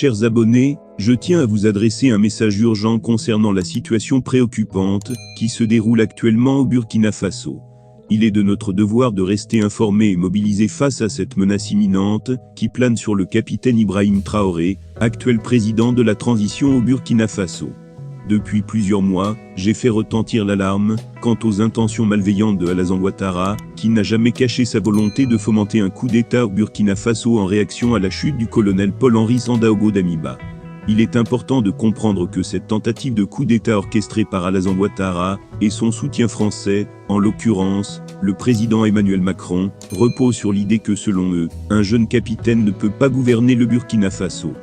chers abonnés, je tiens à vous adresser un message urgent concernant la situation préoccupante qui se déroule actuellement au Burkina Faso. Il est de notre devoir de rester informés et mobilisés face à cette menace imminente qui plane sur le capitaine Ibrahim Traoré, actuel président de la transition au Burkina Faso. Depuis plusieurs mois, j'ai fait retentir l'alarme quant aux intentions malveillantes de Alassane Ouattara, qui n'a jamais caché sa volonté de fomenter un coup d'État au Burkina Faso en réaction à la chute du colonel Paul-Henri Sandaogo Damiba. Il est important de comprendre que cette tentative de coup d'État orchestrée par Alassane Ouattara et son soutien français, en l'occurrence, le président Emmanuel Macron, repose sur l'idée que selon eux, un jeune capitaine ne peut pas gouverner le Burkina Faso.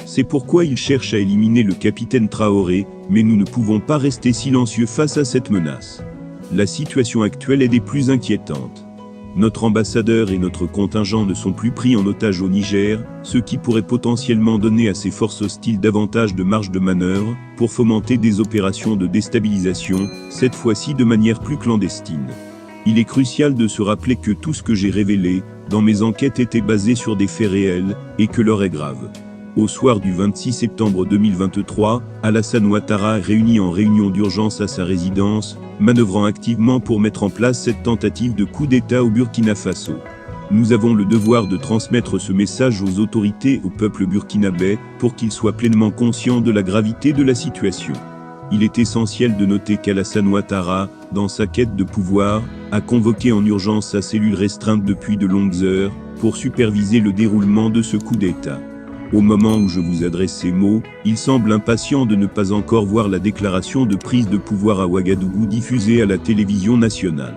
C'est pourquoi ils cherchent à éliminer le capitaine Traoré, mais nous ne pouvons pas rester silencieux face à cette menace. La situation actuelle est des plus inquiétantes. Notre ambassadeur et notre contingent ne sont plus pris en otage au Niger, ce qui pourrait potentiellement donner à ces forces hostiles davantage de marge de manœuvre pour fomenter des opérations de déstabilisation, cette fois-ci de manière plus clandestine. Il est crucial de se rappeler que tout ce que j'ai révélé dans mes enquêtes était basé sur des faits réels et que l'heure est grave. Au soir du 26 septembre 2023, Alassane Ouattara est réuni en réunion d'urgence à sa résidence, manœuvrant activement pour mettre en place cette tentative de coup d'État au Burkina Faso. Nous avons le devoir de transmettre ce message aux autorités et au peuple burkinabé pour qu'ils soient pleinement conscients de la gravité de la situation. Il est essentiel de noter qu'Alassane Ouattara, dans sa quête de pouvoir, a convoqué en urgence sa cellule restreinte depuis de longues heures pour superviser le déroulement de ce coup d'État. Au moment où je vous adresse ces mots, il semble impatient de ne pas encore voir la déclaration de prise de pouvoir à Ouagadougou diffusée à la télévision nationale.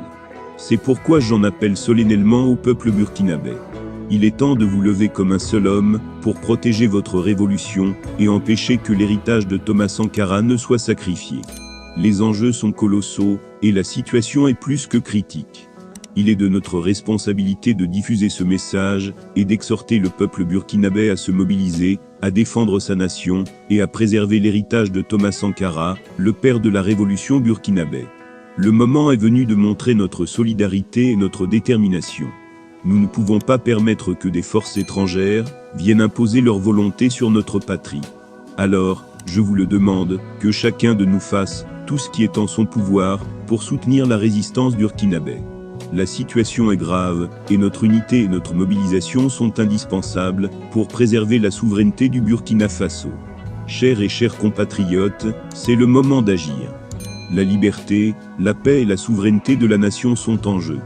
C'est pourquoi j'en appelle solennellement au peuple burkinabé. Il est temps de vous lever comme un seul homme pour protéger votre révolution et empêcher que l'héritage de Thomas Sankara ne soit sacrifié. Les enjeux sont colossaux et la situation est plus que critique. Il est de notre responsabilité de diffuser ce message et d'exhorter le peuple burkinabé à se mobiliser, à défendre sa nation et à préserver l'héritage de Thomas Sankara, le père de la révolution burkinabé. Le moment est venu de montrer notre solidarité et notre détermination. Nous ne pouvons pas permettre que des forces étrangères viennent imposer leur volonté sur notre patrie. Alors, je vous le demande, que chacun de nous fasse tout ce qui est en son pouvoir pour soutenir la résistance burkinabé. La situation est grave, et notre unité et notre mobilisation sont indispensables pour préserver la souveraineté du Burkina Faso. Chers et chers compatriotes, c'est le moment d'agir. La liberté, la paix et la souveraineté de la nation sont en jeu.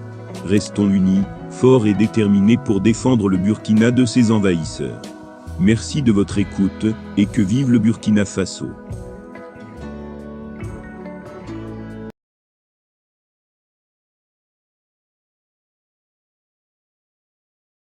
Restons unis, forts et déterminés pour défendre le Burkina de ses envahisseurs. Merci de votre écoute, et que vive le Burkina Faso.